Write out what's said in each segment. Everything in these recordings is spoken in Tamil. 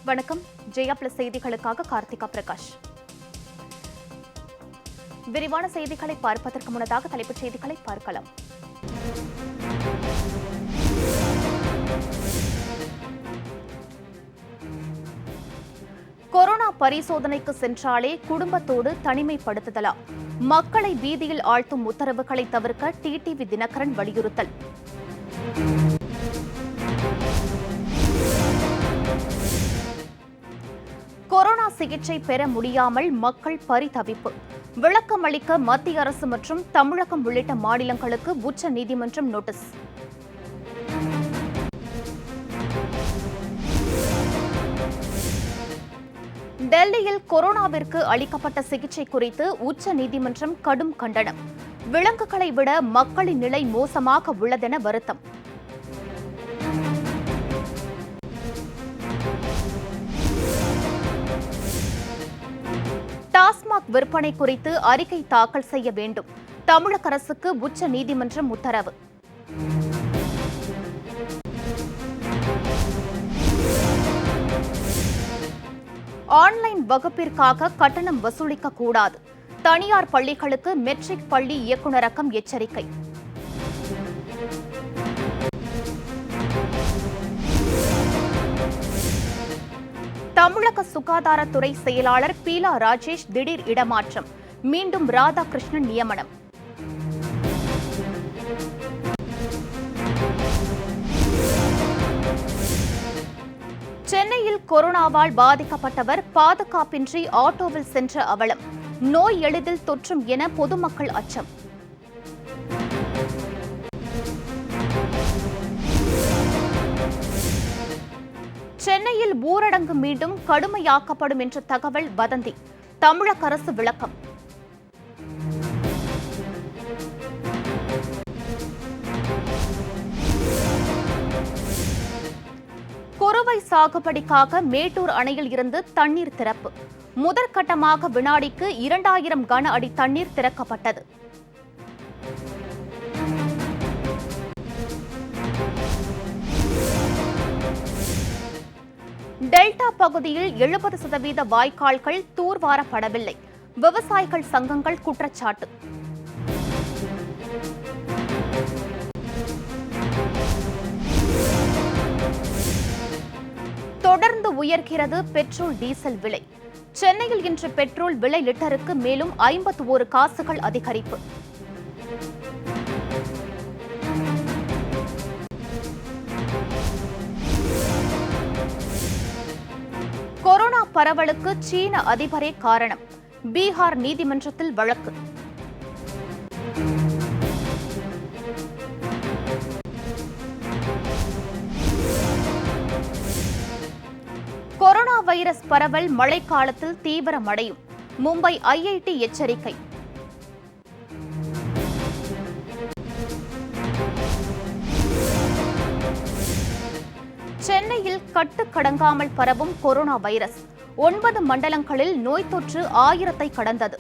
வணக்கம். ஜெயா பிளஸ் செய்திகளுக்காக கார்த்திகா பிரகாஷ். விரிவான செய்திகளை பார்ப்பதற்கு முன்னதாக தலைப்புச் செய்திகளை பார்க்கலாம். கொரோனா பரிசோதனைக்கு சென்றாலே குடும்பத்தோடு தனிமைப்படுத்துதலா? மக்களை வீதியில் ஆழ்த்தும் உத்தரவுகளை தவிர்க்க டிடிவி தினகரன் வலியுறுத்தல். கொரோனா சிகிச்சை பெற முடியாமல் மக்கள் பரிதவிப்பு. விளக்கம் அளிக்க மத்திய அரசு மற்றும் தமிழகம் உள்ளிட்ட மாநிலங்களுக்கு உச்ச நீதிமன்றம் நோட்டீஸ். டெல்லியில் கொரோனாவிற்கு அளிக்கப்பட்ட சிகிச்சை குறித்து உச்ச நீதிமன்றம் கடும் கண்டனம். விலங்குகளை விட மக்களின் நிலை மோசமாக உள்ளதென வருத்தம். டாஸ்மாக் விற்பனை குறித்து அறிக்கை தாக்கல் செய்ய வேண்டும். தமிழக அரசுக்கு உச்ச நீதிமன்றம் உத்தரவு. ஆன்லைன் வகுப்பிற்காக கட்டணம் வசூலிக்க கூடாது. தனியார் பள்ளிகளுக்கு மெட்ரிக் பள்ளி இயக்குநரகம் எச்சரிக்கை. தமிழக சுகாதாரத்துறை செயலாளர் பீலா ராஜேஷ் திடீர் இடமாற்றம். மீண்டும் ராதாகிருஷ்ணன் நியமனம். சென்னையில் கொரோனாவால் பாதிக்கப்பட்டவர் பாதுகாப்பின்றி ஆட்டோவில் சென்ற அவலம். நோய் எளிதில் தொற்றும் என பொதுமக்கள் அச்சம். சென்னையில் ஊரடங்கு மீண்டும் கடுமையாக்கப்படும் என்ற தகவல் வதந்தி. தமிழக அரசு விளக்கம். குறுவை சாகுபடிக்காக மேட்டூர் அணையில் இருந்து தண்ணீர் திறப்பு. முதற்கட்டமாக வினாடிக்கு 2000 கன அடி தண்ணீர் திறக்கப்பட்டது. டெல்டா பகுதியில் 70% வாய்க்கால்கள் தூர்வாரப்படவில்லை. விவசாயிகள் சங்கங்கள் குற்றச்சாட்டு. தொடர்ந்து உயர்கிறது பெட்ரோல் டீசல் விலை. சென்னையில் இன்று பெட்ரோல் விலை லிட்டருக்கு மேலும் 51 காசுகள் அதிகரிப்பு. கொரோனா பரவலுக்கு சீன அதிபரே காரணம். பீகார் நீதிமன்றத்தில் வழக்கு. கொரோனா வைரஸ் பரவல் மழைக்காலத்தில் தீவிரமடையும். மும்பை ஐஐடி எச்சரிக்கை. சென்னையில் கட்டுக்கடங்காமல் பரவும் கொரோனா வைரஸ். 9 மண்டலங்களில் நோய் தொற்று 1000-ஐ கடந்தது.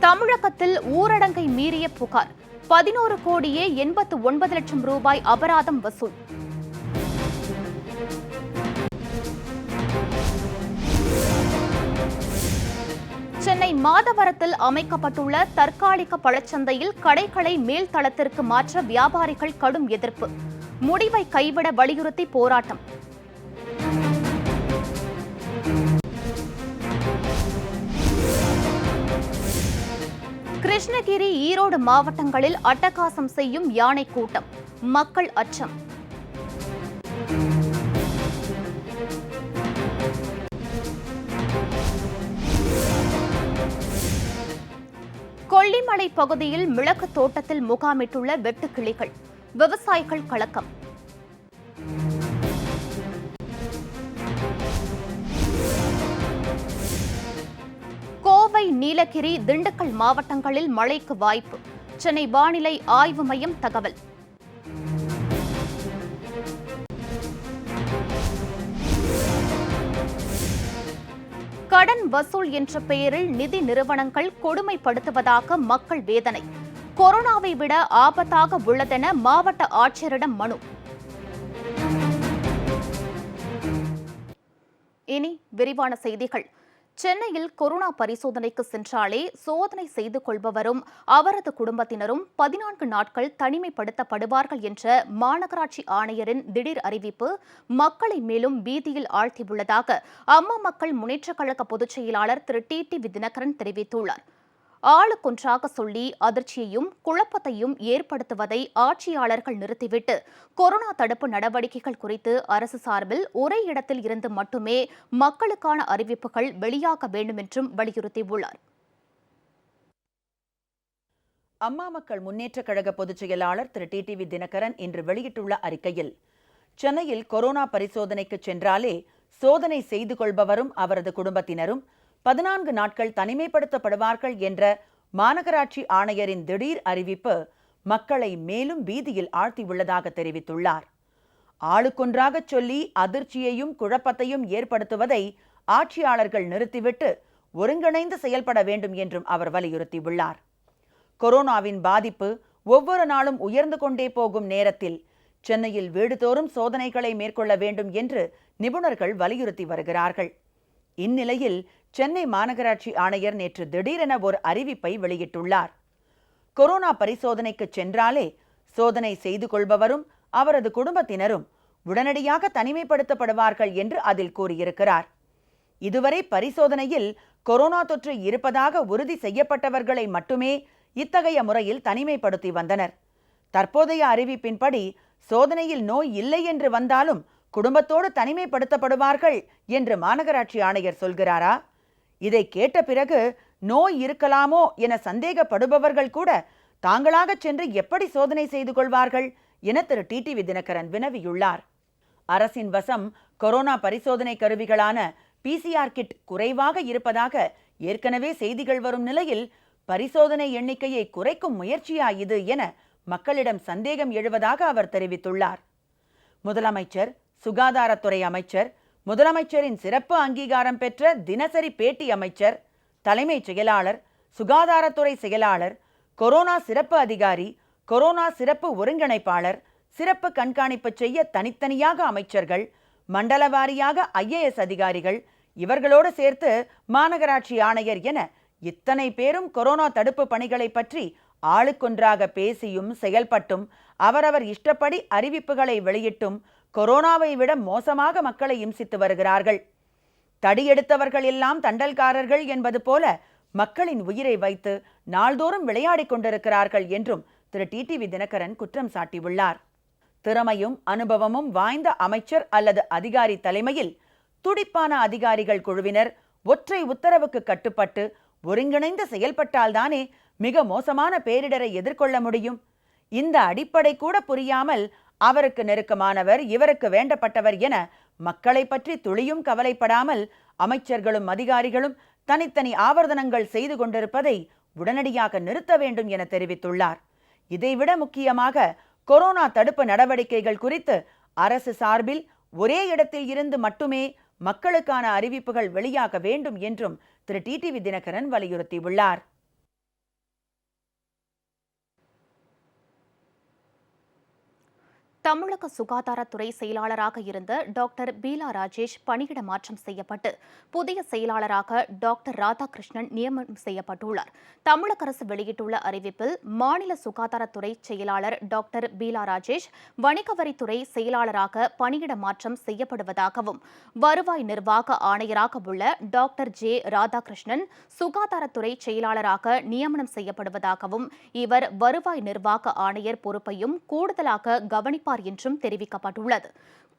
தமிழகத்தில் ஊரடங்கை மீறிய புகார். 11 கோடியே 89 லட்சம் ரூபாய் அபராதம் வசூல். சென்னை மாதவரத்தில் அமைக்கப்பட்டுள்ள தற்காலிக பழச்சந்தையில் கடைகளை மேல் தளத்திற்கு மாற்ற வியாபாரிகள் கடும் எதிர்ப்பு. முடிவை கைவிட வலியுறுத்தி போராட்டம். கிருஷ்ணகிரி, ஈரோடு மாவட்டங்களில் அட்டகாசம் செய்யும் யானை கூட்டம். மக்கள் அச்சம். கொல்லிமலை பகுதியில் மிளகு தோட்டத்தில் முகாமிட்டுள்ள வெட்டுக்கிளிகள். விவசாயிகள் கலக்கம். கோவை, நீலகிரி, திண்டுக்கல் மாவட்டங்களில் மழைக்கு வாய்ப்பு. சென்னை வானிலை ஆய்வு மையம் தகவல். கடன் வசூல் என்ற பெயரில் நிதி நிறுவனங்கள் கொடுமைப்படுத்துவதாக மக்கள் வேதனை. கொரோனாவை விட ஆபத்தாக உள்ளதென மாவட்ட ஆட்சியரிடம் மனு. இனி விரிவான செய்திகள். சென்னையில் கொரோனா பரிசோதனைக்கு சென்றாலே சோதனை செய்து கொள்பவரும் அவரது குடும்பத்தினரும் 14 நாட்கள் தனிமைப்படுத்தப்படுவார்கள் என்ற மாநகராட்சி ஆணையரின் திடீர் அறிவிப்பு மக்களை மேலும் பீதியில் ஆழ்த்தியுள்ளதாக அம்மா மக்கள் முன்னேற்றக் கழக பொதுச் செயலாளர் திரு டிடிவி தினகரன் தெரிவித்துள்ளார். ஆளுக்கொன்றாக சொல்லி அதிர்ச்சியையும் குழப்பத்தையும் ஏற்படுத்துவதை ஆட்சியாளர்கள் நிறுத்திவிட்டு கொரோனா தடுப்பு நடவடிக்கைகள் குறித்து அரசு சார்பில் ஒரே இடத்தில் இருந்து மட்டுமே மக்களுக்கான அறிவிப்புகள் வெளியாக வேண்டும் என்றும் வலியுறுத்தியுள்ளார். அம்மா மக்கள் முன்னேற்றக் கழக பொதுச் செயலாளர் திரு டிடிவி தினகரன் இன்று வெளியிட்டுள்ள அறிக்கையில், சென்னையில் கொரோனா பரிசோதனைக்கு சென்றாலே சோதனை செய்து கொள்பவரும் அவரது குடும்பத்தினரும் 14 நாட்கள் தனிமைப்படுத்தப்படுவார்கள் என்ற மாநகராட்சி ஆணையரின் திடீர் அறிவிப்பு மக்களை மேலும் பீதியில் ஆழ்த்தியுள்ளதாக தெரிவித்துள்ளார். ஆளுக்கொன்றாகச் சொல்லி அதிர்ச்சியையும் குழப்பத்தையும் ஏற்படுத்துவதை ஆட்சியாளர்கள் நிறுத்திவிட்டு ஒருங்கிணைந்து செயல்பட வேண்டும் என்றும் அவர் வலியுறுத்தியுள்ளார். கொரோனாவின் பாதிப்பு ஒவ்வொரு நாளும் உயர்ந்து கொண்டே போகும் நேரத்தில் சென்னையில் வீடுதோறும் சோதனைகளை மேற்கொள்ள வேண்டும் என்று நிபுணர்கள் வலியுறுத்தி வருகிறார்கள். இந்நிலையில் சென்னை மாநகராட்சி ஆணையர் நேற்று திடீரென ஒரு அறிவிப்பை வெளியிட்டுள்ளார். கொரோனா பரிசோதனைக்கு சென்றாலே சோதனை செய்து கொள்பவரும் அவரது குடும்பத்தினரும் உடனடியாக தனிமைப்படுத்தப்படுவார்கள் என்று அதில் கூறியிருக்கிறார். இதுவரை பரிசோதனையில் கொரோனா தொற்று இருப்பதாக உறுதி செய்யப்பட்டவர்களை மட்டுமே இத்தகைய முறையில் தனிமைப்படுத்தி வந்தனர். தற்போதைய அறிவிப்பின்படி சோதனையில் நோய் இல்லை என்று வந்தாலும் குடும்பத்தோடு தனிமைப்படுத்தப்படுவார்கள் என்று மாநகராட்சி ஆணையர் சொல்கிறாரா? இதை கேட்ட பிறகு நோய் இருக்கலாமோ என சந்தேகப்படுபவர்கள் கூட தாங்களாக சென்று எப்படி சோதனை செய்து கொள்வார்கள் என திரு டிடிவி தினகரன் வினவியுள்ளார். அரசின் வசம் கொரோனா பரிசோதனை கருவிகளான PCR கிட் குறைவாக இருப்பதாக ஏற்கனவே செய்திகள் வரும் நிலையில் பரிசோதனை எண்ணிக்கையை குறைக்கும் முயற்சியா இது என மக்களிடம் சந்தேகம் எழுவதாக அவர் தெரிவித்துள்ளார். முதலமைச்சர், சுகாதாரத்துறை அமைச்சர், முதலமைச்சரின் சிறப்பு அங்கீகாரம் பெற்ற தினசரி பேட்டி அமைச்சர், தலைமைச் செயலாளர், சுகாதாரத்துறை செயலாளர், கொரோனா சிறப்பு அதிகாரி, கொரோனா சிறப்பு ஒருங்கிணைப்பாளர், சிறப்பு கண்காணிப்பு செய்ய தனித்தனியாக அமைச்சர்கள், மண்டல வாரியாக IAS அதிகாரிகள், இவர்களோடு சேர்த்து மாநகராட்சி ஆணையர் என இத்தனை பேரும் கொரோனா தடுப்பு பணிகளை பற்றி ஆளுக்கொன்றாக பேசியும் செயல்பட்டும் அவரவர் இஷ்டப்படி அறிவிப்புகளை வெளியிட்டும் கொரோனாவை விட மோசமாக மக்களை இம்சித்து வருகிறார்கள். தடியெடுத்தவர்கள் எல்லாம் தண்டல்காரர்கள் என்பது போல மக்களின் உயிரை வைத்து நாள்தோறும் விளையாடிக் கொண்டிருக்கிறார்கள் என்றும் திரு டிடிவி தினகரன் குற்றம் சாட்டியுள்ளார். திறமையும் அனுபவமும் வாய்ந்த அமைச்சர் அல்லது அதிகாரி தலைமையில் துடிப்பான அதிகாரிகள் குழுவினர் ஒற்றை உத்தரவுக்கு கட்டுப்பட்டு ஒருங்கிணைந்து செயல்பட்டால்தானே மிக மோசமான பேரிடரை எதிர்கொள்ள முடியும். இந்த அடிப்படை கூட புரியாமல் அவருக்கு நெருக்கமானவர், இவருக்கு வேண்டப்பட்டவர் என மக்களை பற்றி துளியும் கவலைப்படாமல் அமைச்சர்களும் அதிகாரிகளும் தனித்தனி ஆவர்த்தனங்கள் செய்து கொண்டிருப்பதை உடனடியாக நிறுத்த வேண்டும் என தெரிவித்துள்ளார். இதைவிட முக்கியமாக கொரோனா தடுப்பு நடவடிக்கைகள் குறித்து அரசு சார்பில் ஒரே இடத்தில் இருந்து மட்டுமே மக்களுக்கான அறிவிப்புகள் வெளியாக வேண்டும் என்றும் திரு டிடிவி தினகரன் வலியுறுத்தியுள்ளார். தமிழக சுகாதாரத்துறை செயலாளராக இருந்த டாக்டர் பீலா ராஜேஷ் பணியிட மாற்றம் செய்யப்பட்டு புதிய செயலாளராக டாக்டர் ராதாகிருஷ்ணன் நியமனம் செய்யப்பட்டுள்ளார். தமிழக அரசு வெளியிட்டுள்ள அறிவிப்பில் மாநில சுகாதாரத்துறை செயலாளர் டாக்டர் பீலா ராஜேஷ் வணிக வரித்துறை செயலாளராக பணியிட மாற்றம் செய்யப்படுவதாகவும், வருவாய் நிர்வாக ஆணையராக உள்ள டாக்டர் ஜே ராதாகிருஷ்ணன் சுகாதாரத்துறை செயலாளராக நியமனம் செய்யப்படுவதாகவும், இவர் வருவாய் நிர்வாக ஆணையர் பொறுப்பையும் கூடுதலாக கவனிப்பார் என்றும் தெரிவிக்கப்பட்டுள்ளது.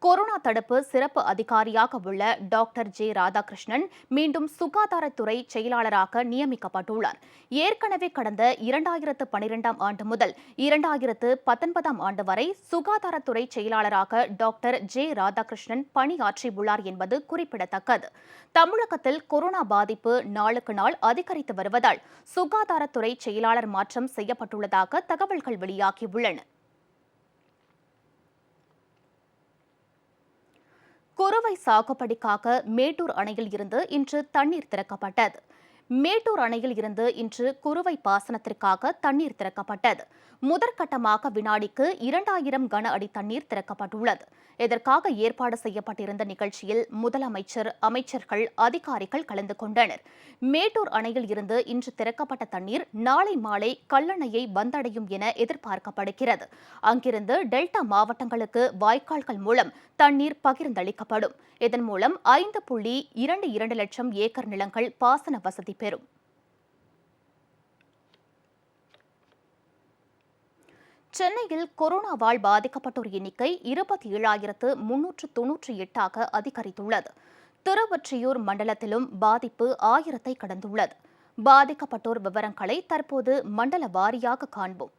கொரோனா தடுப்பு சிறப்பு அதிகாரியாக உள்ள டாக்டர் ஜே ராதாகிருஷ்ணன் மீண்டும் சுகாதாரத்துறை செயலாளராக நியமிக்கப்பட்டுள்ளார். ஏற்கனவே கடந்த 2012ஆம் ஆண்டு முதல் 2019ஆம் ஆண்டு வரை சுகாதாரத்துறை செயலாளராக டாக்டர் ஜே ராதாகிருஷ்ணன் பணியாற்றியுள்ளார் என்பது குறிப்பிடத்தக்கது. தமிழகத்தில் கொரோனா பாதிப்பு நாளுக்கு நாள் அதிகரித்து வருவதால் சுகாதாரத்துறை செயலாளர் மாற்றம் செய்யப்பட்டுள்ளதாக தகவல்கள் வெளியாகியுள்ளன. குறுவை சாகுபடிக்காக மேட்டூர் அணையில் இருந்து இன்று தண்ணீர் திறக்கப்பட்டது. மேட்டூர் அணையில் இருந்து இன்று குறுவை பாசனத்திற்காக தண்ணீர் திறக்கப்பட்டது. முதற்கட்டமாக வினாடிக்கு 2000 கன அடி தண்ணீர் திறக்கப்பட்டுள்ளது. இதற்காக ஏற்பாடு செய்யப்பட்டிருந்த நிகழ்ச்சியில் முதலமைச்சர், அமைச்சர்கள், அதிகாரிகள் கலந்து கொண்டனர். மேட்டூர் அணையில் இருந்து இன்று திறக்கப்பட்ட தண்ணீர் நாளை மாலை கல்லணையை வந்தடையும் என எதிர்பார்க்கப்படுகிறது. அங்கிருந்து டெல்டா மாவட்டங்களுக்கு வாய்க்கால்கள் மூலம் தண்ணீர் பகிர்ந்தளிக்கப்படும். இதன் மூலம் 5.22 லட்சம் ஏக்கர் நிலங்கள் பாசன வசதி பெறும். சென்னையில் கொரோனாவால் பாதிக்கப்பட்டோர் எண்ணிக்கை 27,398 அதிகரித்துள்ளது. திருவொற்றியூர் மண்டலத்திலும் பாதிப்பு 1000 கடந்துள்ளது. பாதிக்கப்பட்டோர் விவரங்களை தற்போது மண்டல வாரியாக காண்போம்.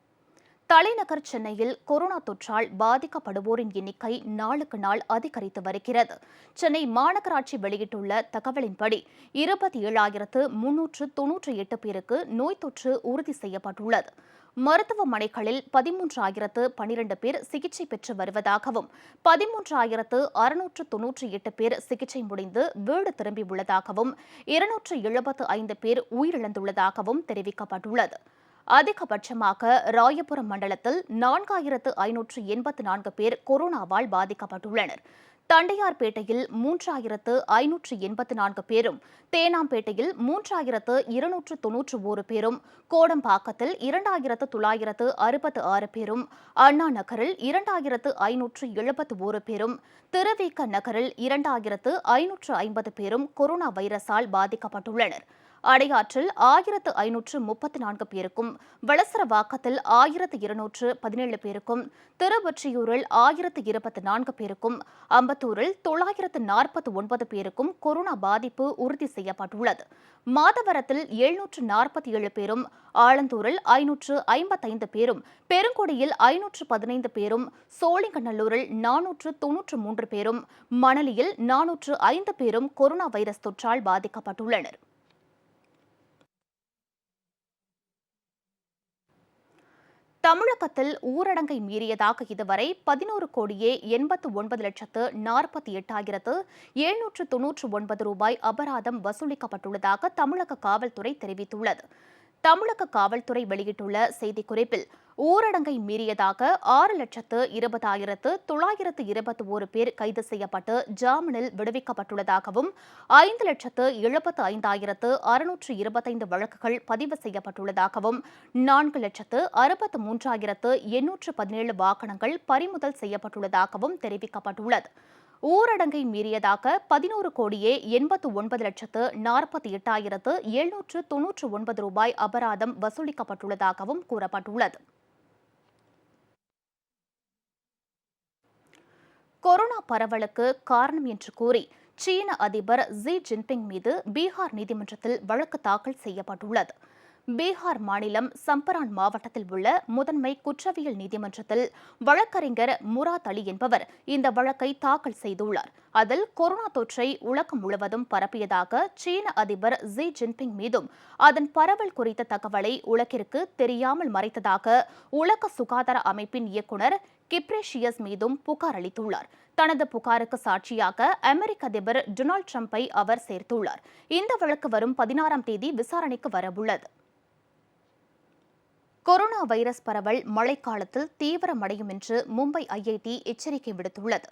தலைநகர் சென்னையில் கொரோனா தொற்றால் பாதிக்கப்படுவோரின் எண்ணிக்கை நாளுக்கு நாள் அதிகரித்து வருகிறது. சென்னை மாநகராட்சி வெளியிட்டுள்ள தகவலின்படி 27,398 பேருக்கு நோய் தொற்று உறுதி செய்யப்பட்டுள்ளது. மருத்துவமனைகளில் 13,012 பேர் சிகிச்சை பெற்று வருவதாகவும் 13,698 பேர் சிகிச்சை முடிந்து வீடு திரும்பியுள்ளதாகவும் 275 பேர் உயிரிழந்துள்ளதாகவும் தெரிவிக்கப்பட்டுள்ளது. அதிகபட்சமாக ராயபுரம் மண்டலத்தில் 4,584 பேர் கொரோனாவால் பாதிக்கப்பட்டுள்ளனர். தண்டையார்பேட்டையில் 3,584 பேரும், தேனாம்பேட்டையில் 3,291 பேரும், கோடம்பாக்கத்தில் 2,966 பேரும், அண்ணா நகரில் 2,571 பேரும், திருவிக நகரில் 2,550 பேரும் கொரோனா வைரஸால் பாதிக்கப்பட்டுள்ளனர். அடையாற்றில் 1,534 பேருக்கும், வளசரவாக்கத்தில் 1,217 பேருக்கும், திருவொற்றியூரில் 1,024 பேருக்கும், அம்பத்தூரில் 949 பேருக்கும் கொரோனா பாதிப்பு உறுதி செய்யப்பட்டுள்ளது. மாதவரத்தில் 747 பேரும், ஆலந்தூரில் 555 பேரும், பெருங்குடியில் 515 பேரும், சோழிங்கநல்லூரில் 493 பேரும், மணலியில் 405 பேரும் கொரோனா வைரஸ் தொற்றால் பாதிக்கப்பட்டுள்ளனர். தமிழகத்தில் ஊரடங்கை மீறியதாக இதுவரை 11,89,48,799 ரூபாய் அபராதம் வசூலிக்கப்பட்டுள்ளதாக தமிழக காவல்துறை தெரிவித்துள்ளது. தமிழக காவல்துறை வெளியிட்டுள்ள செய்திக்குறிப்பில் ஊரடங்கை மீறியதாக 6,20,921 பேர் கைது செய்யப்பட்டு ஜாமீனில் விடுவிக்கப்பட்டுள்ளதாகவும் 5,75,625 வழக்குகள் பதிவு செய்யப்பட்டுள்ளதாகவும் 4,63,817 வாகனங்கள் பறிமுதல் செய்யப்பட்டுள்ளதாகவும் தெரிவிக்கப்பட்டுள்ளது. ஊரடங்கை மீறியதாக 11,89,48,799 ரூபாய் அபராதம் வசூலிக்கப்பட்டுள்ளதாகவும் கூறப்பட்டுள்ளது. கொரோனா பரவலுக்கு காரணம் என்று கூறி சீன அதிபர் ஜி ஜின்பிங் மீது பீகார் நீதிமன்றத்தில் வழக்கு தாக்கல் செய்யப்பட்டுள்ளது. பீகார் மாநிலம் சம்பரான் மாவட்டத்தில் உள்ள முதன்மை குற்றவியல் நீதிமன்றத்தில் வழக்கறிஞர் முராத் அலி என்பவர் இந்த வழக்கை தாக்கல் செய்துள்ளார். அதில் கொரோனா தொற்றை உலகம் முழுவதும் பரப்பியதாக சீன அதிபர் ஜி ஜின்பிங் மீதும் அதன் பரவல் குறித்த தகவலை உலகிற்கு தெரியாமல் மறைத்ததாக உலக சுகாதார அமைப்பின் இயக்குநர் கிப்ரேஷியஸ் மீதும் புகார் அளித்துள்ளார். தனது புகாருக்கு சாட்சியாக அமெரிக்க அதிபர் டொனால்டு டிரம்பை அவர் சேர்த்துள்ளார். இந்த வழக்கு வரும் 16ஆம் தேதி விசாரணைக்கு வரவுள்ளது. கொரோனா வைரஸ் பரவல் மழைக்காலத்தில் தீவிரமடையும் என்று மும்பை ஐஐடி எச்சரிக்கை விடுத்துள்ளது.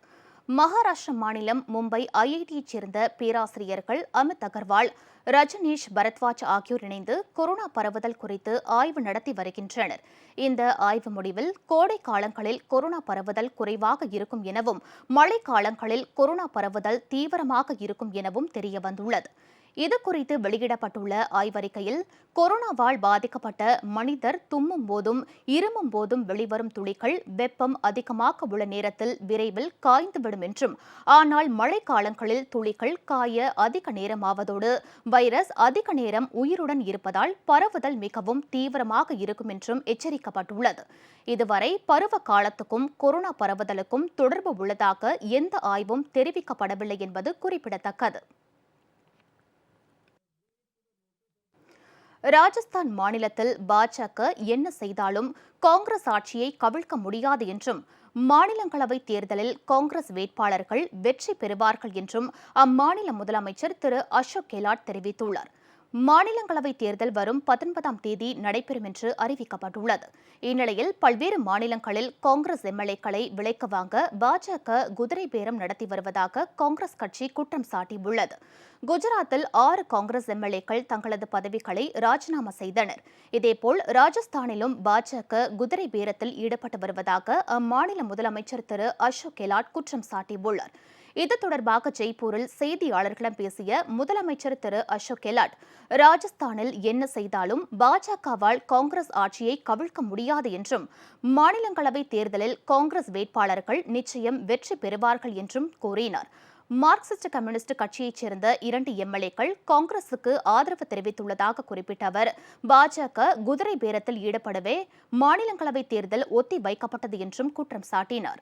மகாராஷ்டிர மாநிலம் மும்பை ஐஐடியைச் சேர்ந்த பேராசிரியர்கள் அமித் அகர்வால், ரஜனீஷ் பரத்வாஜ் ஆகியோர் இணைந்து கொரோனா பரவுதல் குறித்து ஆய்வு நடத்தி வருகின்றனர். இந்த ஆய்வு முடிவில் கோடை காலங்களில் கொரோனா பரவுதல் குறைவாக இருக்கும் எனவும் மழைக்காலங்களில் கொரோனா பரவுதல் தீவிரமாக இருக்கும் எனவும் தெரியவந்துள்ளது. இதுகுறித்து வெளியிடப்பட்டுள்ள ஆய்வறிக்கையில் கொரோனாவால் பாதிக்கப்பட்ட மனிதர் தும்மும் போதும் இருமும் போதும் வெளிவரும் துளிகள் வெப்பம் அதிகமாக உள்ள நேரத்தில் விரைவில் காய்ந்துவிடும் என்றும், ஆனால் மழைக்காலங்களில் துளிகள் காய அதிக நேரமாவதோடு வைரஸ் அதிக நேரம் உயிருடன் இருப்பதால் பரவுதல் மிகவும் தீவிரமாக இருக்கும் என்றும் எச்சரிக்கப்பட்டுள்ளது. இதுவரை பருவ காலத்துக்கும் கொரோனா பரவுதலுக்கும் தொடர்பு உள்ளதாக எந்த ஆய்வும் தெரிவிக்கப்படவில்லை என்பது குறிப்பிடத்தக்கது. ராஜஸ்தான் மாநிலத்தில் பாஜக என்ன செய்தாலும் காங்கிரஸ் ஆட்சியை கவிழ்க்க முடியாது என்றும், மாநிலங்களவைத் தேர்தலில் காங்கிரஸ் வேட்பாளர்கள் வெற்றி பெறுவார்கள் என்றும் அம்மாநில முதலமைச்சர் திரு அசோக் கெலாட் தெரிவித்துள்ளார். மாநிலங்களவை தேர்தல் வரும் 19ஆம் தேதி நடைபெறும் என்று அறிவிக்கப்பட்டுள்ளது. இந்நிலையில் பல்வேறு மாநிலங்களில் காங்கிரஸ் எம்எல்ஏக்களை விலைக்கு வாங்க பாஜக குதிரை பேரம் நடத்தி வருவதாக காங்கிரஸ் கட்சி குற்றம் சாட்டியுள்ளது. குஜராத்தில் 6 காங்கிரஸ் எம்எல்ஏக்கள் தங்களது பதவிகளை ராஜினாமா செய்தனர். இதேபோல் ராஜஸ்தானிலும் பாஜக குதிரை பேரத்தில் ஈடுபட்டு வருவதாக அம்மாநில முதலமைச்சர் திரு அசோக் கெலாட் குற்றம் சாட்டியுள்ளார். இது தொடர்பாக ஜெய்ப்பூரில் செய்தியாளர்களிடம் பேசிய முதலமைச்சர் திரு அசோக் கெலாட், ராஜஸ்தானில் என்ன செய்தாலும் பாஜகவால் காங்கிரஸ் ஆட்சியை கவிழ்க்க முடியாது என்றும், மாநிலங்களவை தேர்தலில் காங்கிரஸ் வேட்பாளர்கள் நிச்சயம் வெற்றி பெறுவார்கள் என்றும் கூறினார். மார்க்சிஸ்ட் கம்யூனிஸ்ட் கட்சியைச் சேர்ந்த 2 எம்எல்ஏக்கள் காங்கிரசுக்கு ஆதரவு தெரிவித்துள்ளதாக குறிப்பிட்ட அவர், பாஜக குதிரை பேரத்தில் ஈடுபடவே மாநிலங்களவை தேர்தல் ஒத்தி வைக்கப்பட்டது என்றும் குற்றம் சாட்டினார்.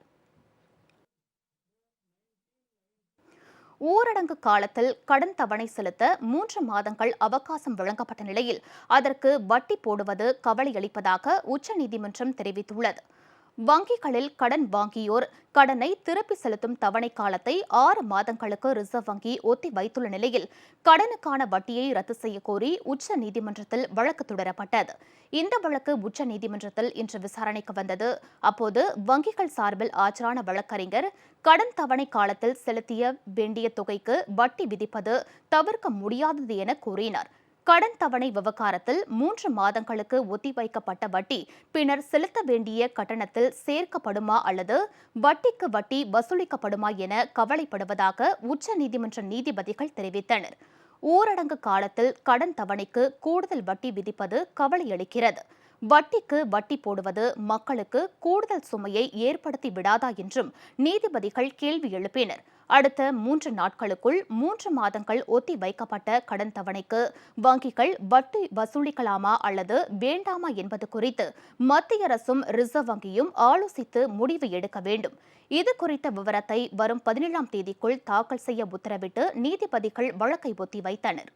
ஊரடங்கு காலத்தில் கடன் தவணை செலுத்த 3 மாதங்கள் அவகாசம் வழங்கப்பட்ட நிலையில் அதற்கு வட்டி போடுவது கவலையளிப்பதாக உச்சநீதிமன்றம் தெரிவித்துள்ளது. வங்கிகளில் கடன் வாங்கியோர் கடனை திருப்பி செலுத்தும் தவணை காலத்தை 6 மாதங்களுக்கு ரிசர்வ் வங்கி ஒத்தி வைத்துள்ள நிலையில் கடனுக்கான வட்டியை ரத்து செய்ய கோரி உச்சநீதிமன்றத்தில் வழக்கு தொடரப்பட்டது. இந்த வழக்கு உச்சநீதிமன்றத்தில் இன்று விசாரணைக்கு வந்தது. அப்போது வங்கிகள் சார்பில் ஆஜரான வழக்கறிஞர், கடன் தவணை காலத்தில் செலுத்திய வேண்டிய தொகைக்கு வட்டி விதிப்பது தவிர்க்க முடியாதது என கூறினார். கடன் தவணை விவகாரத்தில் 3 மாதங்களுக்கு ஒத்திவைக்கப்பட்ட வட்டி பின்னர் செலுத்த வேண்டிய கட்டணத்தில் சேர்க்கப்படுமா அல்லது வட்டிக்கு வட்டி வசூலிக்கப்படுமா என கவலைப்படுவதாக உச்சநீதிமன்ற நீதிபதிகள் தெரிவித்தனர். ஊரடங்கு காலத்தில் கடன் தவணைக்கு கூடுதல் வட்டி விதிப்பது கவலையளிக்கிறது. வட்டிக்கு வட்டி போடுவது மக்களுக்கு கூடுதல் சுமையை ஏற்படுத்தி விடாதா என்றும் நீதிபதிகள் கேள்வி எழுப்பினர். அடுத்த 3 நாட்களுக்குள் 3 மாதங்கள் ஒத்தி வைக்கப்பட்ட கடன் தவணைக்கு வங்கிகள் வட்டி வசூலிக்கலாமா அல்லது வேண்டாமா என்பது குறித்து மத்திய அரசும் ரிசர்வ் வங்கியும் ஆலோசித்து முடிவு எடுக்க வேண்டும். இது குறித்த விவரத்தை வரும் 17ஆம் தேதிக்குள் தாக்கல் செய்ய உத்தரவிட்டு நீதிபதிகள் வழக்கை ஒத்தி வைத்தனர்.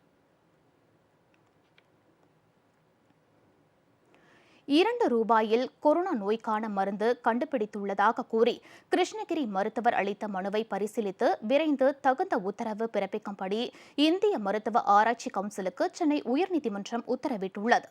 2 ரூபாயில் கொரோனா நோய்க்கான மருந்து கண்டுபிடித்துள்ளதாக கூறி கிருஷ்ணகிரி மருத்துவர் அளித்த மனுவை பரிசீலித்து விரைந்து தகுந்த உத்தரவு பிறப்பிக்கும்படி இந்திய மருத்துவ ஆராய்ச்சி கவுன்சிலுக்கு சென்னை உயர்நீதிமன்றம் உத்தரவிட்டுள்ளது.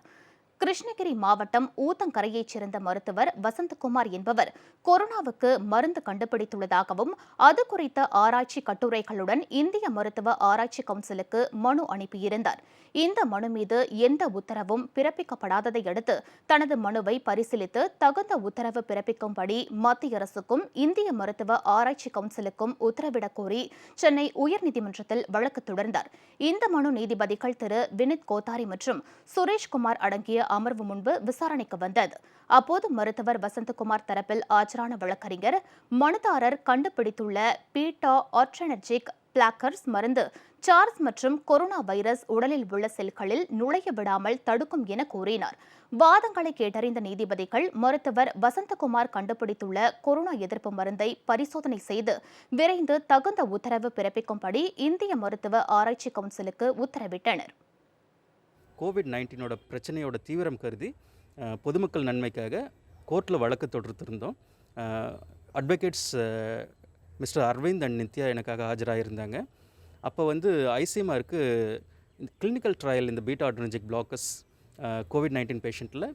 கிருஷ்ணகிரி மாவட்டம் ஊத்தங்கரையைச் சேர்ந்த மருத்துவர் வசந்தகுமார் என்பவர் கொரோனாவுக்கு மருந்து கண்டுபிடித்துள்ளதாகவும் அது குறித்த ஆராய்ச்சி கட்டுரைகளுடன் இந்திய மருத்துவ ஆராய்ச்சி கவுன்சிலுக்கு மனு அனுப்பியிருந்தார். இந்த மனு மீது எந்த உத்தரவும் பிறப்பிக்கப்படாததை அடுத்து தனது மனுவை பரிசீலித்து தகுந்த உத்தரவு பிறப்பிக்கும்படி மத்திய அரசுக்கும் இந்திய மருத்துவ ஆராய்ச்சி கவுன்சிலுக்கும் உத்தரவிடக் கோரி சென்னை உயர்நீதிமன்றத்தில் வழக்கு தொடர்ந்தார். இந்த மனு நீதிபதிகள் திரு வினித் கோத்தாரி மற்றும் சுரேஷ்குமார் அடங்கிய அமர்வு முன்பு விசாரணைக்கு வந்தது. அப்போது மருத்துவர் வசந்தகுமார் தரப்பில் ஆஜரான வழக்கறிஞர், மனுதாரர் கண்டுபிடித்துள்ள பீட்டா ஆர்ட்ரெனர்ஜிக் பிளாக்கர்ஸ் மருந்து சார்ஸ் மற்றும் கொரோனா வைரஸ் உடலில் உள்ள செல்களில் நுழைய விடாமல் தடுக்கும் என கூறினார். வாதங்களை கேட்டறிந்த நீதிபதிகள் மருத்துவர் வசந்தகுமார் கண்டுபிடித்துள்ள கொரோனா எதிர்ப்பு மருந்தை பரிசோதனை செய்து விரைந்து தகுந்த உத்தரவு பிறப்பிக்கும்படி இந்திய மருத்துவ ஆராய்ச்சி கவுன்சிலுக்கு உத்தரவிட்டனர். கோவிட்-19 பிரச்சனையோட தீவிரம் கருதி பொதுமக்கள் நன்மைக்காக கோர்ட்டில் வழக்கு தொடுத்திருந்தோம். Advocates mister Arvind and Nithya எனக்காக ஆஜராகியிருந்தாங்க. அப்போ ஐசிஎம்ஆருக்கு கிளினிக்கல் ட்ரையல் இந்த பீட்டா ஆட்ரெனர்ஜிக் பிளாக்கர்ஸ் கோவிட்-19 பேஷண்ட்டில்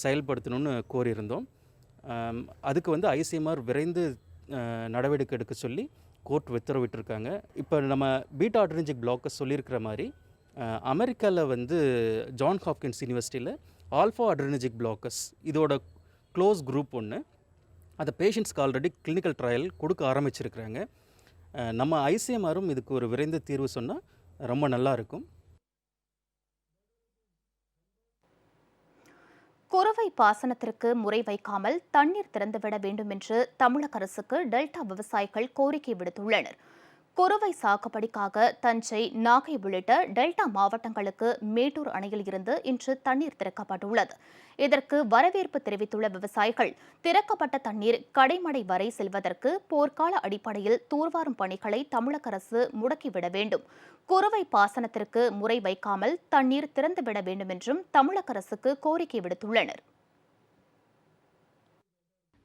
செயல்படுத்தணும்னு கோரியிருந்தோம். அதுக்கு ஐசிஎம்ஆர் விரைந்து நடவடிக்கை எடுக்க சொல்லி கோர்ட் உத்தரவிட்டிருக்காங்க. இப்போ நம்ம பீட்டா ஆட்ரெனர்ஜிக் பிளாக்கர்ஸ் சொல்லியிருக்கிற மாதிரி அமெரிக்காவில் ஜான் ஹாப்கின்ஸ் யூனிவர்சிட்டியில் ஆல்ஃபா அட்ரெனர்ஜிக் பிளாக்கர்ஸ் இதோட க்ளோஸ் குரூப் ஒன்று, அந்த பேஷண்ட்ஸ்க்கு ஆல்ரெடி கிளினிக்கல் ட்ரையல் கொடுக்க ஆரம்பிச்சிருக்கிறாங்க. நம்ம ஐசிஎம்ஆரும் இதுக்கு ஒரு விரைந்த தீர்வு சொன்னால் ரொம்ப நல்லா இருக்கும். குறுவை பாசனத்திற்கு முறை வைக்காமல் தண்ணீர் திறந்துவிட வேண்டும் என்று தமிழக அரசுக்கு டெல்டா விவசாயிகள் கோரிக்கை விடுத்துள்ளனர். குறுவை சாகுபடிக்காக தஞ்சை, நாகை உள்ளிட்ட டெல்டா மாவட்டங்களுக்கு மேட்டூர் அணையில் இருந்து இன்று தண்ணீர் திறக்கப்பட்டுள்ளது. இதற்கு வரவேற்பு தெரிவித்துள்ள விவசாயிகள், திறக்கப்பட்ட தண்ணீர் கடைமடை வரை செல்வதற்கு போர்க்கால அடிப்படையில் தூர்வாரும் பணிகளை தமிழக அரசு முடக்கிவிட வேண்டும், குறுவை பாசனத்திற்கு முறை வைக்காமல் தண்ணீர் திறந்துவிட வேண்டும் என்றும் தமிழக அரசுக்கு கோரிக்கை விடுத்துள்ளனர்.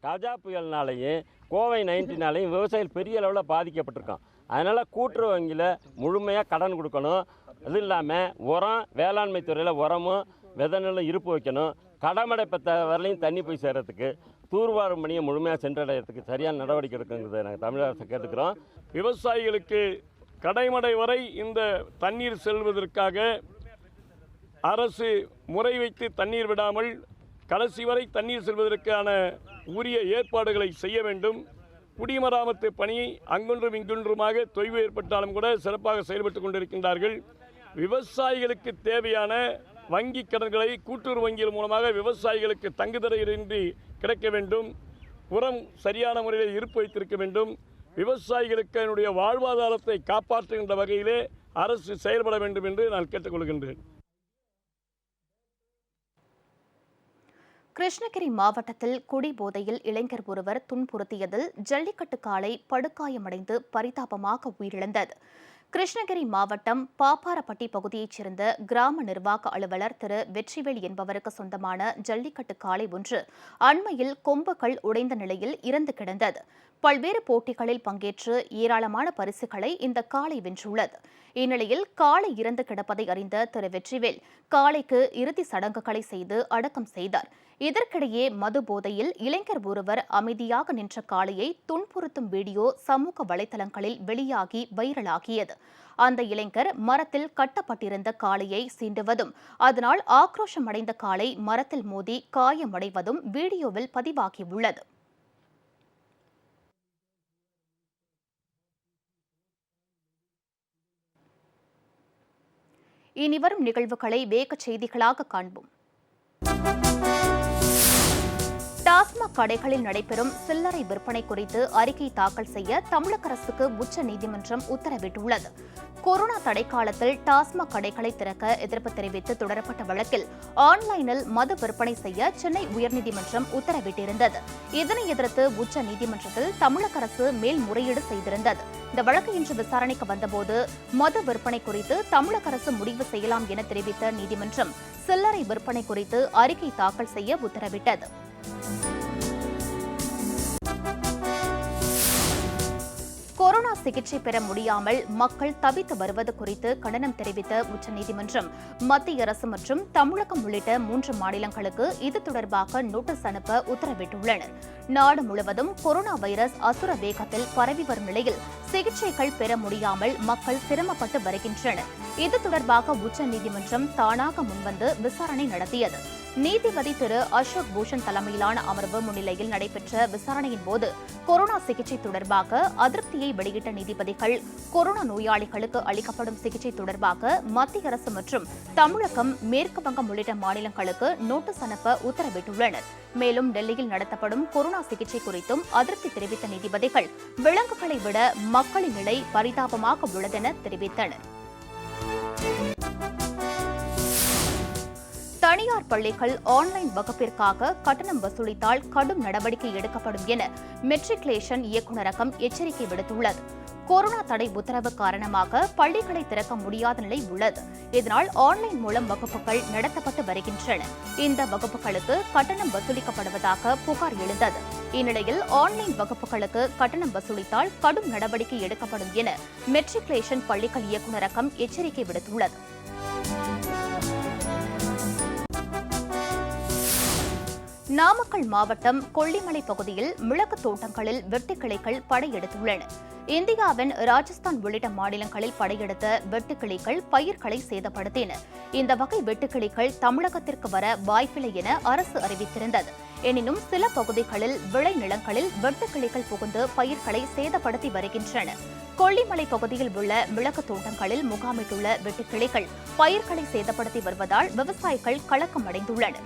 கஜா புயல்னாலையும் கோவிட்-19னாலையும் விவசாயிகள் பெரிய அளவில் பாதிக்கப்பட்டிருக்கான். அதனால் கூட்டுறவு வங்கியில் முழுமையாக கடன் கொடுக்கணும். அது இல்லாமல் உரம், வேளாண்மை துறையில் உரமும் விதை நெல்லும் இருப்பு வைக்கணும். கடமடை வரலையும் தண்ணி போய் சேர்கிறதுக்கு, தூர்வாரும் பணியை முழுமையாக சென்றடைகிறதுக்கு சரியான நடவடிக்கை எடுக்குங்கிறத நாங்கள் தமிழக அரசை கேட்டுக்கிறோம். விவசாயிகளுக்கு கடைமடை வரை இந்த தண்ணீர் செல்வதற்காக அரசு முறை வைத்து தண்ணீர் விடாமல் கடைசி வரை தண்ணீர் செல்வதற்கான உரிய ஏற்பாடுகளை செய்ய வேண்டும். குடிமராமத்து பணி அங்கொன்றும் இங்கொன்றுமாக தொய்வு ஏற்பட்டாலும் கூட சிறப்பாக செயல்பட்டு கொண்டிருக்கின்றார்கள். விவசாயிகளுக்கு தேவையான வங்கி கடன்களை கூட்டுறவு வங்கிகள் மூலமாக விவசாயிகளுக்கு தங்குதடையின்றி கிடைக்க வேண்டும். உரம் சரியான முறையில் இருப்பு வைத்திருக்க வேண்டும். விவசாயிகளுக்கு என்னுடைய வாழ்வாதாரத்தை காப்பாற்றுகின்ற வகையிலே அரசு செயல்பட வேண்டும் என்று நான் கேட்டுக்கொள்கின்றேன். கிருஷ்ணகிரி மாவட்டத்தில் குடிபோதையில் இளைஞர் ஒருவர் துன்புறுத்தியதில் ஜல்லிக்கட்டு காளை படுகாயமடைந்து பரிதாபமாக உயிரிழந்தது. கிருஷ்ணகிரி மாவட்டம் பாப்பாரப்பட்டி பகுதியைச் சேர்ந்த கிராம நிர்வாக அலுவலர் திரு வெற்றிவேல் என்பவருக்கு சொந்தமான ஜல்லிக்கட்டு காளை ஒன்று அண்மையில் கொம்புகள் உடைந்த நிலையில் இறந்து கிடந்தது. பல்வேறு போட்டிகளில் பங்கேற்று ஏராளமான பரிசுகளை இந்த காளை வென்றுள்ளது. இந்நிலையில் காளை இறந்து கிடப்பதை அறிந்த திரு வெற்றிவேல் காளைக்கு இறுதி சடங்குகளை செய்து அடக்கம் செய்தார். இதற்கிடையே மது போதையில் இளைஞர் ஒருவர் அமைதியாக நின்ற காளையை துன்புறுத்தும் வீடியோ சமூக வலைதளங்களில் வெளியாகி வைரலாகியது. அந்த இளைஞர் மரத்தில் கட்டப்பட்டிருந்த காளையை சீண்டுவதும் அதனால் ஆக்ரோஷமடைந்த காளை மரத்தில் மோதி காயமடைவதும் வீடியோவில் பதிவாகியுள்ளது. இனிவரும் நிகழ்வுகளை வேக செய்திகளாக காண்போம். டாஸ்மாக் கடைகளில் நடைபெறும் சில்லறை விற்பனை குறித்து அறிக்கை தாக்கல் செய்ய தமிழக அரசுக்கு உச்சநீதிமன்றம் உத்தரவிட்டுள்ளது. கொரோனா தடைக்காலத்தில் டாஸ்மாக் கடைகளை திறக்க எதிர்ப்பு தெரிவித்து தொடரப்பட்ட வழக்கில் ஆன்லைனில் மது விற்பனை செய்ய சென்னை உயர்நீதிமன்றம் உத்தரவிட்டிருந்தது. இதனை எதிர்த்து உச்சநீதிமன்றத்தில் தமிழக அரசு மேல்முறையீடு செய்திருந்தது. இந்த வழக்கு இன்று விசாரணைக்கு வந்தபோது மது விற்பனை குறித்து தமிழக அரசு முடிவு செய்யலாம் என தெரிவித்த நீதிமன்றம் சில்லறை விற்பனை குறித்து அறிக்கை தாக்கல் செய்ய உத்தரவிட்டது. கொரோனா சிகிச்சை பெற முடியாமல் மக்கள் தவித்து வருவது குறித்து கண்டனம் தெரிவித்த உச்சநீதிமன்றம் மத்திய அரசு மற்றும் தமிழகம் உள்ளிட்ட 3 மாநிலங்களுக்கு இது தொடர்பாக நோட்டீஸ் அனுப்ப உத்தரவிட்டுள்ளனர். நாடு முழுவதும் கொரோனா வைரஸ் அசுர வேகத்தில் பரவி வரும் நிலையில் சிகிச்சைகள் பெற முடியாமல் மக்கள் சிரமப்பட்டு வருகின்றனர். இது தொடர்பாக உச்சநீதிமன்றம் தானாக முன்வந்து விசாரணை நடத்தியது. நீதிபதி திரு அசோக் பூஷன் தலைமையிலான அமர்வு முன்னிலையில் நடைபெற்ற விசாரணையின் போது கொரோனா சிகிச்சை தொடர்பாக அதிருப்தியை வெளியிட்ட நீதிபதிகள் கொரோனா நோயாளிகளுக்கு அளிக்கப்படும் சிகிச்சை தொடர்பாக மத்திய அரசு மற்றும் தமிழகம், மேற்கு வங்கம் உள்ளிட்ட மாநிலங்களுக்கு நோட்டீஸ் அனுப்ப உத்தரவிட்டுள்ளனர். மேலும் டெல்லியில் நடத்தப்படும் கொரோனா சிகிச்சை குறித்தும் அதிருப்தி தெரிவித்த நீதிபதிகள் விலங்குகளை விட மக்களின் நிலை பரிதாபமாக உள்ளதென தெரிவித்தனர். தனியார் பள்ளிகள் ஆன்லைன் வகுப்பிற்காக கட்டணம் வசூலித்தால் கடும் நடவடிக்கை எடுக்கப்படும் என மெட்ரிகுலேஷன் இயக்குநரகம் எச்சரிக்கை விடுத்துள்ளது. கொரோனா தடை உத்தரவு காரணமாக பள்ளிகளை திறக்க முடியாத நிலை உள்ளது. இதனால் ஆன்லைன் மூலம் வகுப்புகள் நடத்தப்பட்டு வருகின்றன. இந்த வகுப்புகளுக்கு கட்டணம் வசூலிக்கப்படுவதாக புகார் எழுந்தது. இந்நிலையில் ஆன்லைன் வகுப்புகளுக்கு கட்டணம் வசூலித்தால் கடும் நடவடிக்கை எடுக்கப்படும் என மெட்ரிகுலேஷன் பள்ளிகள் இயக்குநரகம் எச்சரிக்கை விடுத்துள்ளது. நாமக்கல் மாவட்டம் கொல்லிமலை பகுதியில் மிளகு தோட்டங்களில் வெட்டுக்கிளிகள் படையெடுத்துள்ளன. இந்தியாவின் ராஜஸ்தான் உள்ளிட்ட மாநிலங்களில் படையெடுத்த வெட்டுக்கிளிகள் பயிர்களை சேதப்படுத்தின. இந்த வகை வெட்டுக்கிளிகள் தமிழகத்திற்கு வர வாய்ப்பில்லை என அரசு அறிவித்திருந்தது. எனினும் சில பகுதிகளில் விளைநிலங்களில் வெட்டுக்கிளிகள் புகுந்து பயிர்களை சேதப்படுத்தி வருகின்றன. கொல்லிமலை பகுதியில் உள்ள மிளகு தோட்டங்களில் முகாமிட்டுள்ள வெட்டுக்கிளிகள் பயிர்களை சேதப்படுத்தி வருவதால் விவசாயிகள் கலக்கமடைந்துள்ளனர்.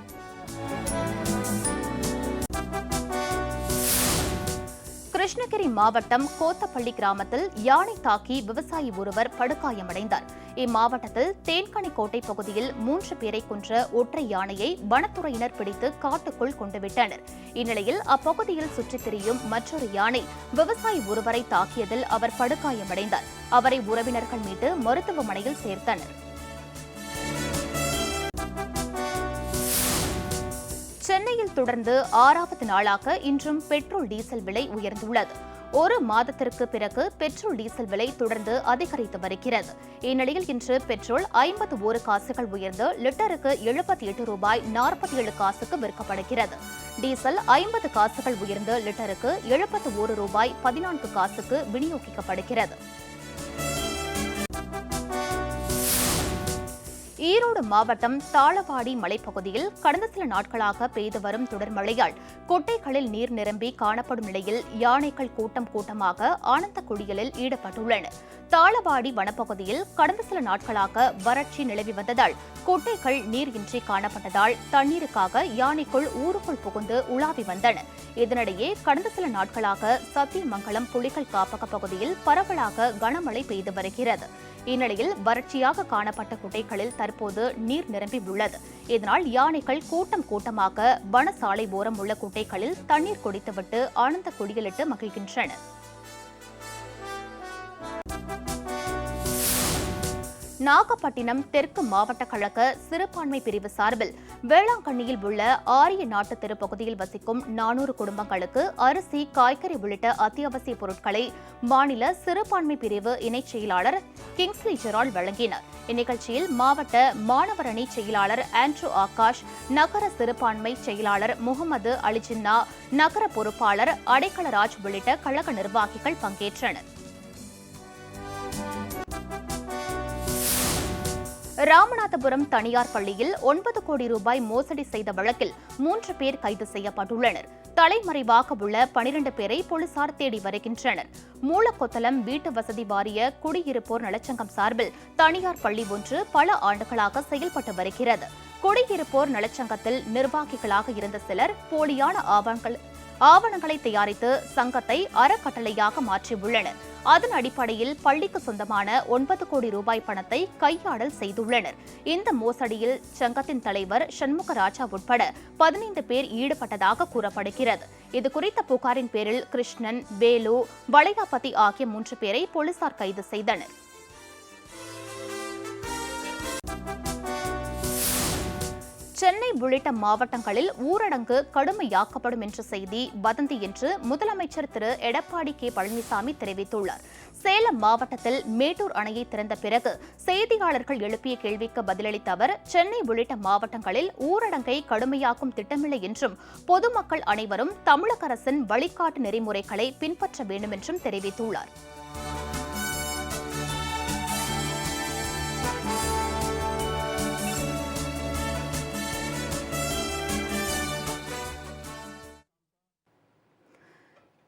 கிருஷ்ணகிரி மாவட்டம் கோத்தப்பள்ளி கிராமத்தில் யானை தாக்கி விவசாயி ஒருவர் படுகாயமடைந்தார். இம்மாவட்டத்தில் தேன்கனிக்கோட்டை பகுதியில் 3 பேரை கொன்ற ஒற்றை யானையை வனத்துறையினர் பிடித்து காட்டுக்குள் கொண்டுவிட்டனர். இந்நிலையில் அப்பகுதியில் சுற்றித் திரியும் மற்றொரு யானை விவசாயி ஒருவரை தாக்கியதில் அவர் படுகாயமடைந்தார். அவரை உறவினர்கள் மீட்டு மருத்துவமனையில் சேர்த்தனர். சென்னையில் தொடர்ந்து 6வது நாளாக இன்றும் பெட்ரோல், டீசல் விலை உயர்ந்துள்ளது. ஒரு மாதத்திற்கு பிறகு பெட்ரோல் டீசல் விலை தொடர்ந்து அதிகரித்து வருகிறது. இந்நிலையில் இன்று பெட்ரோல் 51 காசுகள் உயர்ந்து லிட்டருக்கு 78 ரூபாய் 47 காசுக்கு விற்கப்படுகிறது. டீசல் 50 காசுகள் உயர்ந்து லிட்டருக்கு 71 ரூபாய் 14 காசுக்கு விநியோகிக்கப்படுகிறது. ஈரோடு மாவட்டம் தாளவாடி மலைப்பகுதியில் கடந்த சில நாட்களாக பெய்து வரும் தொடர் மழையால் குட்டைகளில் நீர் நிரம்பி காணப்படும் நிலையில் யானைகள் கூட்டமாக ஆனந்த குளியலில் ஈடுபட்டுள்ளன. தாளவாடி வனப்பகுதியில் கடந்த சில நாட்களாக வறட்சி நிலவி வந்ததால் குட்டைகள் நீர் இன்றி காணப்பட்டதால் தண்ணீருக்காக யானைக்குள் ஊருக்குள் புகுந்து உலாவி வந்தன. இதனிடையே கடந்த சில நாட்களாக சத்தியமங்கலம் புலிகள் காப்பக பகுதியில் பரவலாக கனமழை பெய்து வருகிறது. இந்நிலையில் வறட்சியாக காணப்பட்ட குட்டைகளில் தற்போது நீர் நிரம்பி உள்ளது. இதனால் யானைகள் கூட்டமாக வனசாலை ஓரம் உள்ள குட்டைகளில் தண்ணீர் குடித்துவிட்டு ஆனந்த குளியலிட்டு மகிழ்கின்றன. நாகப்பட்டினம் தெற்கு மாவட்ட கழக சிறுபான்மை பிரிவு சார்பில் வேளாங்கண்ணியில் உள்ள ஆரிய நாட்டு தெருப்பகுதியில் வசிக்கும் 400 குடும்பங்களுக்கு அரிசி, காய்கறி உள்ளிட்ட அத்தியாவசிய பொருட்களை மாநில சிறுபான்மை பிரிவு இணைச் செயலாளர் கிங்ஸ்லி ஜெரால்ட் வழங்கினார். இந்நிகழ்ச்சியில் மாவட்ட மாணவர் அணி செயலாளர் ஆண்ட்ரூ ஆகாஷ், நகர சிறுபான்மை செயலாளர் முகமது அலிஜின்னா, நகர பொறுப்பாளர் அடைக்கலராஜ் உள்ளிட்ட கழக நிர்வாகிகள் பங்கேற்றனர். ராமநாதபுரம் தனியார் பள்ளியில் 9 கோடி ரூபாய் மோசடி செய்த வழக்கில் 3 பேர் கைது செய்யப்பட்டுள்ளனர். தலைமறைவாக உள்ள 12 பேரை போலீசார் தேடி வருகின்றனர். மூலக்கொத்தலம் வீட்டு வசதி வாரிய குடியிருப்போர் நலச்சங்கம் சார்பில் தனியார் பள்ளி ஒன்று பல ஆண்டுகளாக செயல்பட்டு வருகிறது. குடியிருப்போர் நலச்சங்கத்தில் நிர்வாகிகளாக இருந்த சிலர் போலியான ஆவணங்களை தயாரித்து சங்கத்தை அறக்கட்டளையாக மாற்றியுள்ளனர். அதன் அடிப்படையில் பள்ளிக்கு சொந்தமான 9 கோடி ரூபாய் பணத்தை கையாடல் செய்துள்ளனர். இந்த மோசடியில் சங்கத்தின் தலைவர் சண்முகராஜா உட்பட 15 பேர் ஈடுபட்டதாக கூறப்படுகிறது. இதுகுறித்த புகாரின் பேரில் கிருஷ்ணன், வேலு, வளையாபதி ஆகிய 3 பேரை போலீசார் கைது செய்தனர். சென்னை உள்ளிட்ட மாவட்டங்களில் ஊரடங்கு கடுமையாக்கப்படும் என்ற செய்தி வதந்தி என்று முதலமைச்சர் திரு எடப்பாடி கே பழனிசாமி தெரிவித்துள்ளார். சேலம் மாவட்டத்தில் மேட்டூர் அணையை திறந்த பிறகு செய்தியாளர்கள் எழுப்பிய கேள்விக்கு பதிலளித்த அவர், சென்னை உள்ளிட்ட மாவட்டங்களில் ஊரடங்கை கடுமையாக்கும் திட்டமில்லை என்றும் பொதுமக்கள் அனைவரும் தமிழக அரசின் வழிகாட்டு நெறிமுறைகளை பின்பற்ற வேண்டும் என்றும் தெரிவித்துள்ளார்.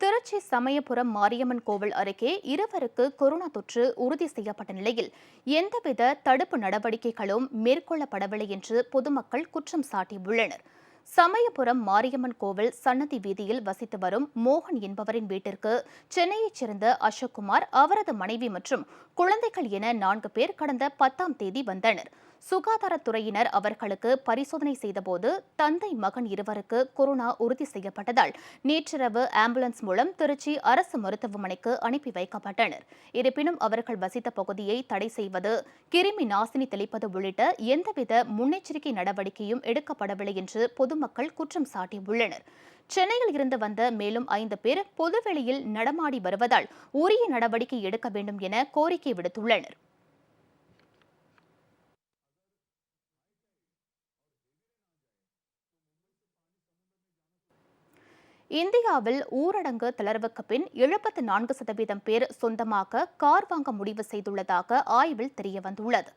திருச்சி சமயபுரம் மாரியம்மன் கோவில் அருகே இருவருக்கு கொரோனா தொற்று உறுதி செய்யப்பட்ட நிலையில் எந்தவித தடுப்பு நடவடிக்கைகளும் மேற்கொள்ளப்படவில்லை என்று பொதுமக்கள் குற்றம் சாட்டியுள்ளனர். சமயபுரம் மாரியம்மன் கோவில் சன்னதி வீதியில் வசித்து வரும் மோகன் என்பவரின் வீட்டிற்கு சென்னையைச் சேர்ந்த அசோக்குமார், அவரது மனைவி மற்றும் குழந்தைகள் என 4 பேர் கடந்த 10ஆம் தேதி வந்தனர். சுகாதாரத்துறையினர் அவர்களுக்கு பரிசோதனை செய்தபோது தந்தை, மகன் இருவருக்கு கொரோனா உறுதி செய்யப்பட்டதால் நேற்றிரவு ஆம்புலன்ஸ் மூலம் திருச்சி அரசு மருத்துவமனைக்கு அனுப்பி வைக்கப்பட்டனர். இருப்பினும் அவர்கள் வசித்த பகுதியை தடை செய்வது, கிருமி நாசினி தெளிப்பது உள்ளிட்ட எந்தவித முன்னெச்சரிக்கை நடவடிக்கையும் எடுக்கப்படவில்லை என்று பொதுமக்கள் குற்றம் சாட்டியுள்ளனர். சென்னையில் இருந்து வந்த மேலும் 5 பேர் பொதுவெளியில் நடமாடி வருவதால் உரிய நடவடிக்கை எடுக்க வேண்டும் என கோரிக்கை விடுத்துள்ளனர். இந்தியாவில் ஊரடங்கு தளர்வுக்கு பின் 74% பேர் சொந்தமாக கார் வாங்க முடிவு செய்துள்ளதாக ஆய்வில் தெரியவந்துள்ளது.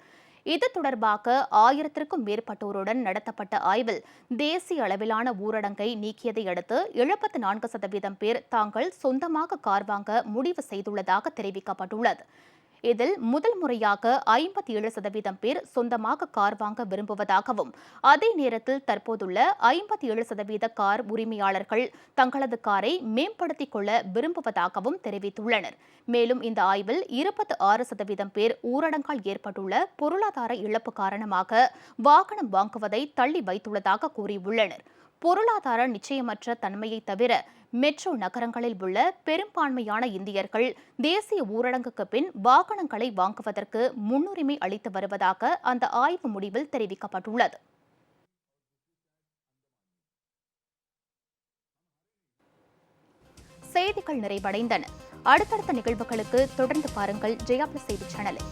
இது தொடர்பாக 1000க்கும் மேற்பட்டோருடன் நடத்தப்பட்ட ஆய்வில் தேசிய அளவிலான ஊரடங்கை நீக்கியதை அடுத்து 74% பேர் தாங்கள் சொந்தமாக கார் வாங்க முடிவு செய்துள்ளதாக தெரிவிக்கப்பட்டுள்ளது. இதில் முதல் முறையாக 57% பேர் சொந்தமாக கார் வாங்க விரும்புவதாகவும், அதே நேரத்தில் தற்போதுள்ள 57% கார் உரிமையாளர்கள் தங்களது காரை மேம்படுத்திக் கொள்ள விரும்புவதாகவும் தெரிவித்துள்ளனர். மேலும் இந்த ஆய்வில் 26% பேர் ஊரடங்கால் ஏற்பட்டுள்ள பொருளாதார இழப்பு காரணமாக வாகனம் வாங்குவதை தள்ளி வைத்துள்ளதாக கூறியுள்ளனர். பொருளாதார நிச்சயமற்ற தன்மையை தவிர மெட்ரோ நகரங்களில் உள்ள பெரும்பான்மையான இந்தியர்கள் தேசிய ஊரடங்குக்கு பின் வாகனங்களை வாங்குவதற்கு முன்னுரிமை அளித்து வருவதாக அந்த ஆய்வு முடிவில் தெரிவிக்கப்பட்டுள்ளது. செய்திகள் நிறைவடைந்தன. அடுத்தடுத்த நிகழ்வுகளுக்கு தொடர்ந்து பாருங்கள் ஜெயா பிளஸ் செய்தி சேனலை.